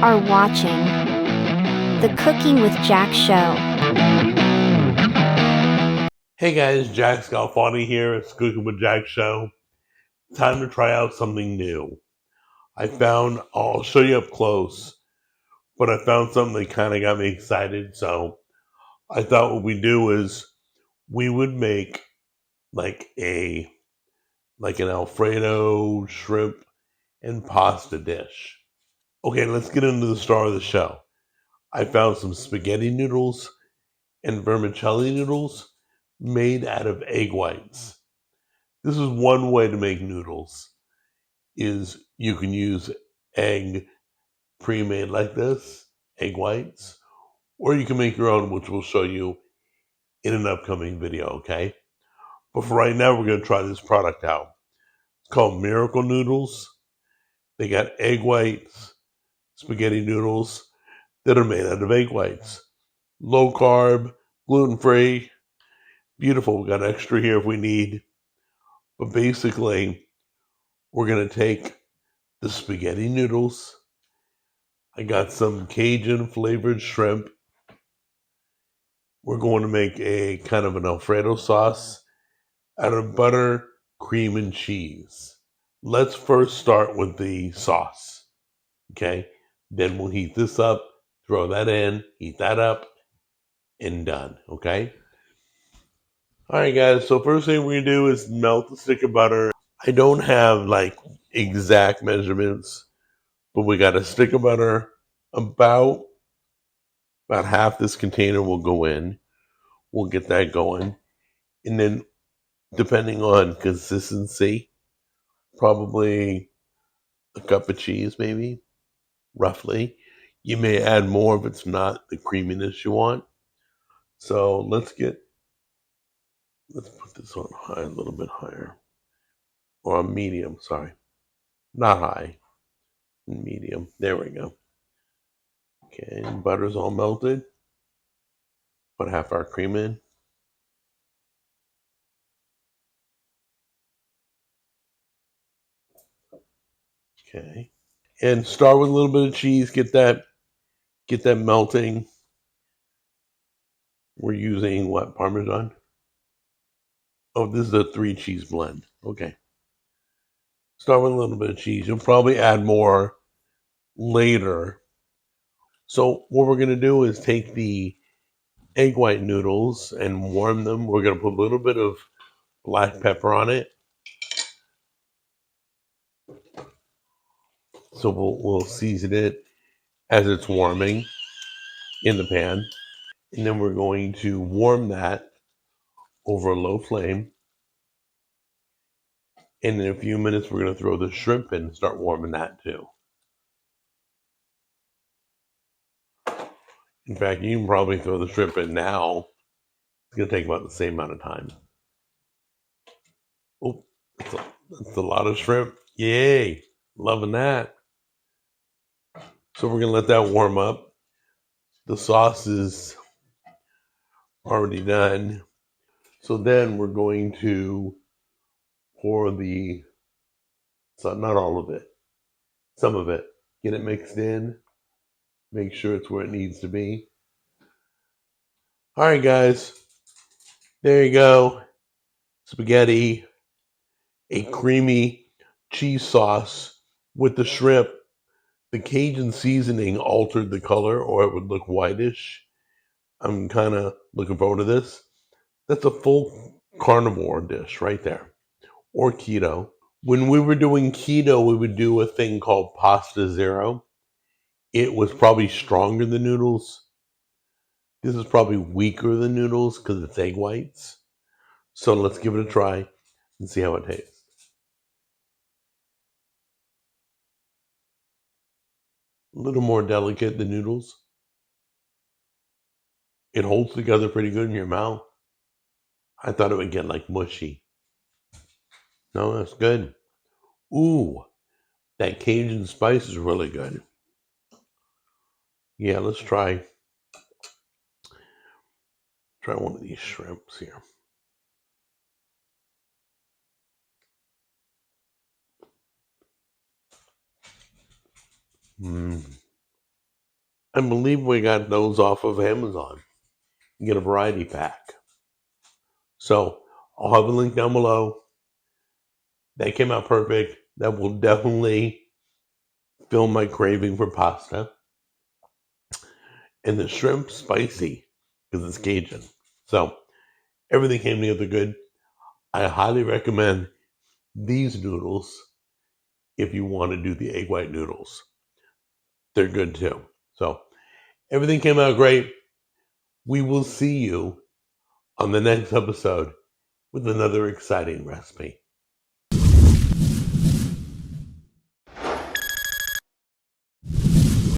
are watching the Cooking with Jack show. Hey guys, Jack Scalfani here. It's Cooking with Jack show. Time to try out something new. I'll show you up close, but I found something that kind of got me excited. So I thought what we do is we would make like an Alfredo shrimp and pasta dish. Okay, let's get into the star of the show. I found some spaghetti noodles and vermicelli noodles made out of egg whites. This is one way to make noodles, is you can use egg pre-made like this, egg whites, or you can make your own, which we'll show you in an upcoming video, okay? But for right now, we're going to try this product out. It's called Miracle Noodles. They got egg whites, spaghetti noodles that are made out of egg whites. Low carb, gluten-free, beautiful. We got extra here if we need. But basically, we're going to take the spaghetti noodles. I got some Cajun flavored shrimp. We're going to make a kind of an Alfredo sauce out of butter, cream, and cheese. Let's first start with the sauce. Okay? Then we'll heat this up, throw that in, heat that up, and done. Okay? Alright guys, so first thing we're going to do is melt the stick of butter. I don't have like exact measurements, but we got a stick of butter. About half this container will go in. We'll get that going. And then depending on consistency, probably a cup of cheese maybe, roughly. You may add more if it's not the creaminess you want. So let's put this on high, a little bit higher. Or on medium, sorry. Not high, medium. There we go. Okay, butter's all melted. Put half our cream in. Okay. And start with a little bit of cheese, get that melting. We're using what, Parmesan? Oh, this is a 3 cheese blend. Okay. Start with a little bit of cheese. You'll probably add more later. So what we're going to do is take the egg white noodles and warm them. We're going to put a little bit of black pepper on it. So we'll season it as it's warming in the pan. And then we're going to warm that over a low flame. And in a few minutes, we're going to throw the shrimp in and start warming that too. In fact, you can probably throw the shrimp in now. It's going to take about the same amount of time. Oh, that's a lot of shrimp. Yay. Loving that. So we're going to let that warm up. The sauce is already done. So then we're going to pour not all of it, some of it. Get it mixed in. Make sure it's where it needs to be. All right, guys. There you go. Spaghetti, a creamy cheese sauce with the shrimp. The Cajun seasoning altered the color, or it would look whitish. I'm kind of looking forward to this. That's a full carnivore dish right there, or keto. When we were doing keto, we would do a thing called pasta zero. It was probably stronger than noodles. This is probably weaker than noodles because it's egg whites. So let's give it a try and see how it tastes. A little more delicate than noodles. It holds together pretty good in your mouth. I thought it would get like mushy. No, that's good. Ooh, that Cajun spice is really good. Yeah, let's try one of these shrimps here. I believe we got those off of Amazon. You get a variety pack. So I'll have a link down below. That came out perfect. That will definitely fill my craving for pasta. And the shrimp spicy because it's Cajun. So everything came together good. I highly recommend these noodles if you want to do the egg white noodles. They're good too. So everything came out great. We will see you on the next episode with another exciting recipe.